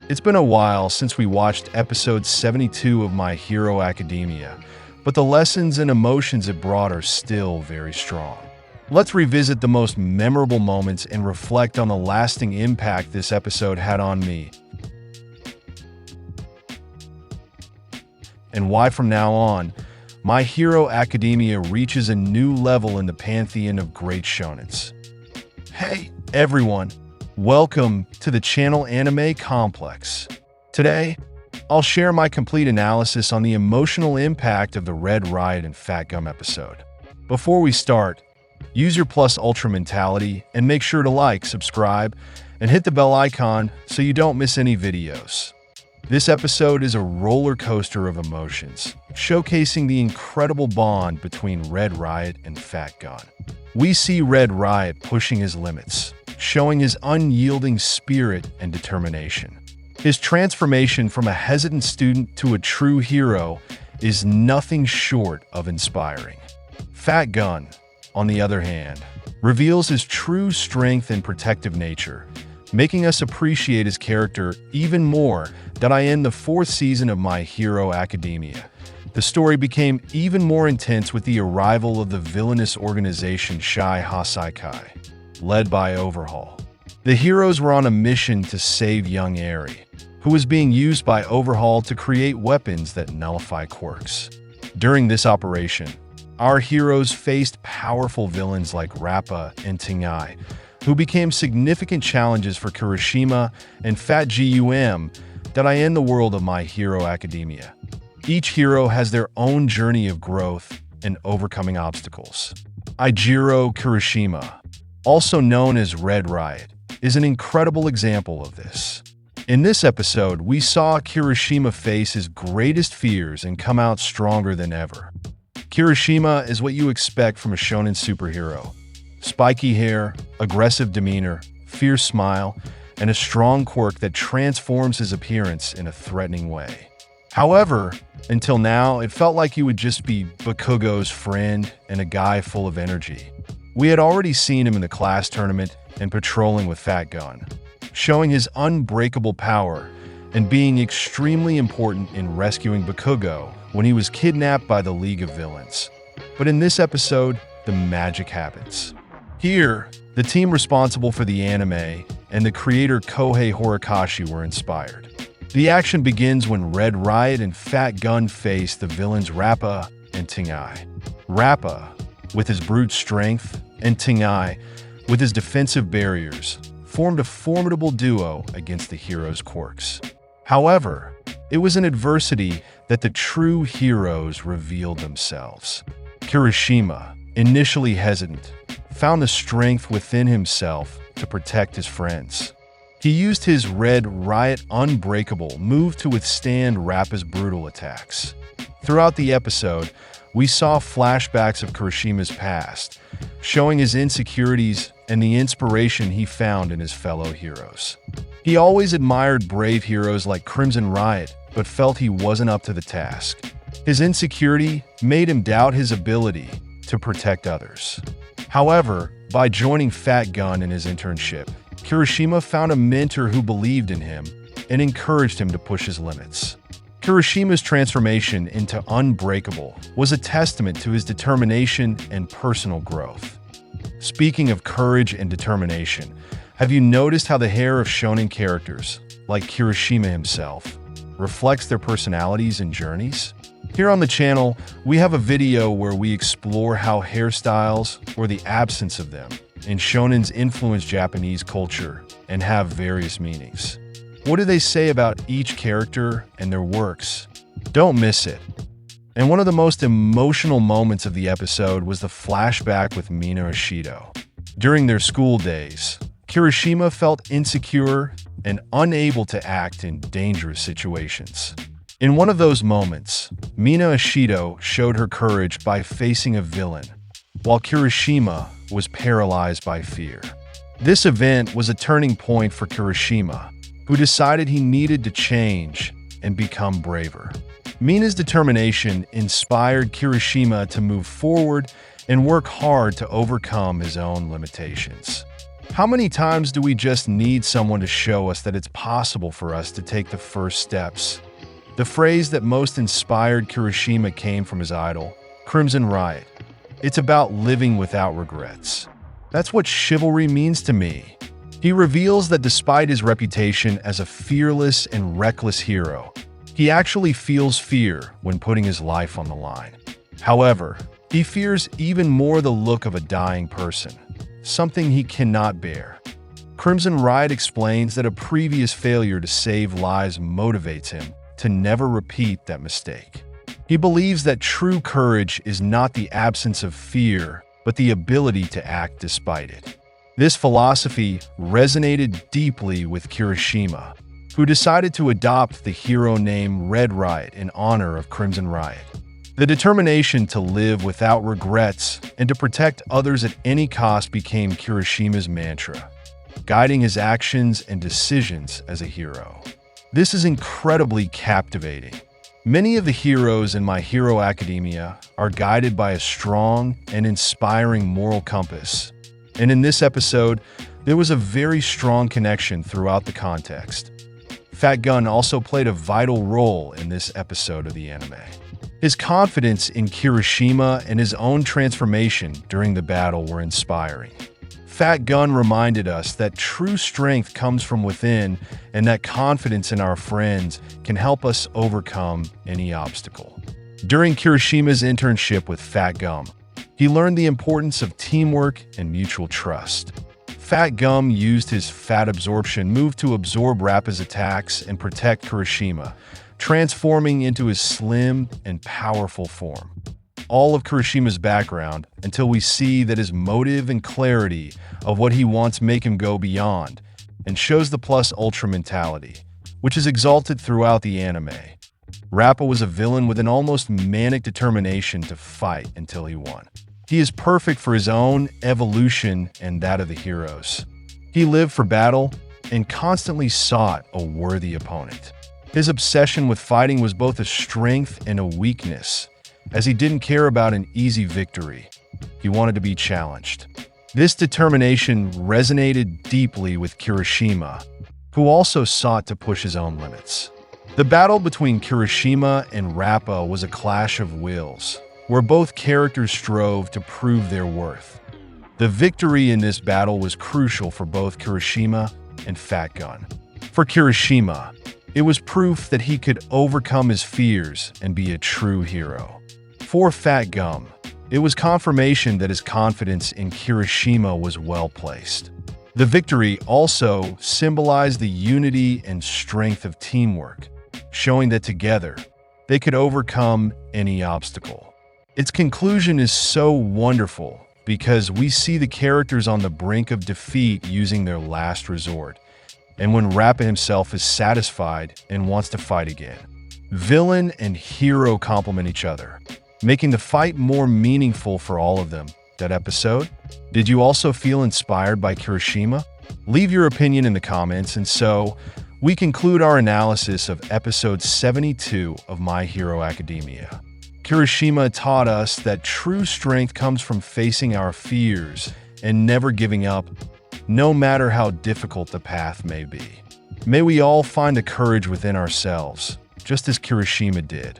It's been a while since we watched episode 72 of My Hero Academia, but the lessons and emotions it brought are still very strong. Let's revisit the most memorable moments and reflect on the lasting impact this episode had on me, and why from now on, My Hero Academia reaches a new level in the pantheon of great shonens. Hey, everyone! Welcome to the channel Anime Complex. Today, I'll share my complete analysis on the emotional impact of the Red Riot and Fat Gum episode. Before we start, use your plus ultra mentality and make sure to like, subscribe, and hit the bell icon so you don't miss any videos. This episode is a roller coaster of emotions, showcasing the incredible bond between Red Riot and Fat Gun. We see Red Riot pushing his limits, showing his unyielding spirit and determination. His transformation from a hesitant student to a true hero is nothing short of inspiring. Fat Gun, on the other hand, reveals his true strength and protective nature, making us appreciate his character even more. That I end the fourth season of My Hero Academia. The story became even more intense with the arrival of the villainous organization Shie Hassaikai, led by Overhaul. The heroes were on a mission to save young Eri, who was being used by Overhaul to create weapons that nullify quirks. During this operation, our heroes faced powerful villains like Rappa and Tengai, who became significant challenges for Kirishima and Fat Gum that I end the world of My Hero Academia. Each hero has their own journey of growth and overcoming obstacles. Ijiro Kirishima, also known as Red Riot, is an incredible example of this. In this episode, we saw Kirishima face his greatest fears and come out stronger than ever. Kirishima is what you expect from a shonen superhero. Spiky hair, aggressive demeanor, fierce smile, and a strong quirk that transforms his appearance in a threatening way. However, until now, it felt like he would just be Bakugo's friend and a guy full of energy. We had already seen him in the class tournament and patrolling with Fat Gun, showing his unbreakable power and being extremely important in rescuing Bakugo when he was kidnapped by the League of Villains. But in this episode, the magic happens. Here, the team responsible for the anime and the creator Kohei Horikoshi were inspired. The action begins when Red Riot and Fat Gun face the villains Rappa and Tengai. Rappa, with his brute strength, and Tengai, with his defensive barriers, formed a formidable duo against the heroes' quirks. However, it was in adversity that the true heroes revealed themselves. Kirishima, initially hesitant, found the strength within himself to protect his friends. He used his Red Riot Unbreakable move to withstand Rappa's brutal attacks. Throughout the episode, we saw flashbacks of Kirishima's past, showing his insecurities and the inspiration he found in his fellow heroes. He always admired brave heroes like Crimson Riot, but felt he wasn't up to the task. His insecurity made him doubt his ability to protect others. However, by joining Fat Gun in his internship, Kirishima found a mentor who believed in him and encouraged him to push his limits. Kirishima's transformation into Unbreakable was a testament to his determination and personal growth. Speaking of courage and determination, have you noticed how the hair of shonen characters, like Kirishima himself, reflects their personalities and journeys? Here on the channel, we have a video where we explore how hairstyles, or the absence of them, in shonens influence Japanese culture and have various meanings. What do they say about each character and their works? Don't miss it. And one of the most emotional moments of the episode was the flashback with Mina Ishido. During their school days, Kirishima felt insecure and unable to act in dangerous situations. In one of those moments, Mina Ishido showed her courage by facing a villain, while Kirishima was paralyzed by fear. This event was a turning point for Kirishima, who decided he needed to change and become braver. Mina's determination inspired Kirishima to move forward and work hard to overcome his own limitations. How many times do we just need someone to show us that it's possible for us to take the first steps? The phrase that most inspired Kirishima came from his idol, Crimson Riot. It's about living without regrets. That's what chivalry means to me. He reveals that despite his reputation as a fearless and reckless hero, he actually feels fear when putting his life on the line. However, he fears even more the look of a dying person, something he cannot bear. Crimson Riot explains that a previous failure to save lives motivates him to never repeat that mistake. He believes that true courage is not the absence of fear, but the ability to act despite it. This philosophy resonated deeply with Kirishima, who decided to adopt the hero name Red Riot in honor of Crimson Riot. The determination to live without regrets and to protect others at any cost became Kirishima's mantra, guiding his actions and decisions as a hero. This is incredibly captivating. Many of the heroes in My Hero Academia are guided by a strong and inspiring moral compass. And in this episode, there was a very strong connection throughout the context. Fat Gun also played a vital role in this episode of the anime. His confidence in Kirishima and his own transformation during the battle were inspiring. Fat Gun reminded us that true strength comes from within and that confidence in our friends can help us overcome any obstacle. During Kirishima's internship with Fat Gum, he learned the importance of teamwork and mutual trust. Fat Gum used his fat absorption move to absorb Rappa's attacks and protect Kirishima, transforming into his slim and powerful form. All of Kirishima's background until we see that his motive and clarity of what he wants make him go beyond and shows the plus ultra mentality, which is exalted throughout the anime. Rappa was a villain with an almost manic determination to fight until he won. He is perfect for his own evolution and that of the heroes. He lived for battle and constantly sought a worthy opponent. His obsession with fighting was both a strength and a weakness, as he didn't care about an easy victory. He wanted to be challenged. This determination resonated deeply with Kirishima, who also sought to push his own limits. The battle between Kirishima and Rappa was a clash of wills, where both characters strove to prove their worth. The victory in this battle was crucial for both Kirishima and Fat Gun. For Kirishima, it was proof that he could overcome his fears and be a true hero. For Fat Gum, it was confirmation that his confidence in Kirishima was well placed. The victory also symbolized the unity and strength of teamwork, showing that together, they could overcome any obstacle. Its conclusion is so wonderful because we see the characters on the brink of defeat using their last resort, and when Rappa himself is satisfied and wants to fight again. Villain and hero complement each other, making the fight more meaningful for all of them. That episode? Did you also feel inspired by Kirishima? Leave your opinion in the comments, and so we conclude our analysis of episode 72 of My Hero Academia. Kirishima taught us that true strength comes from facing our fears and never giving up, no matter how difficult the path may be. May we all find the courage within ourselves, just as Kirishima did.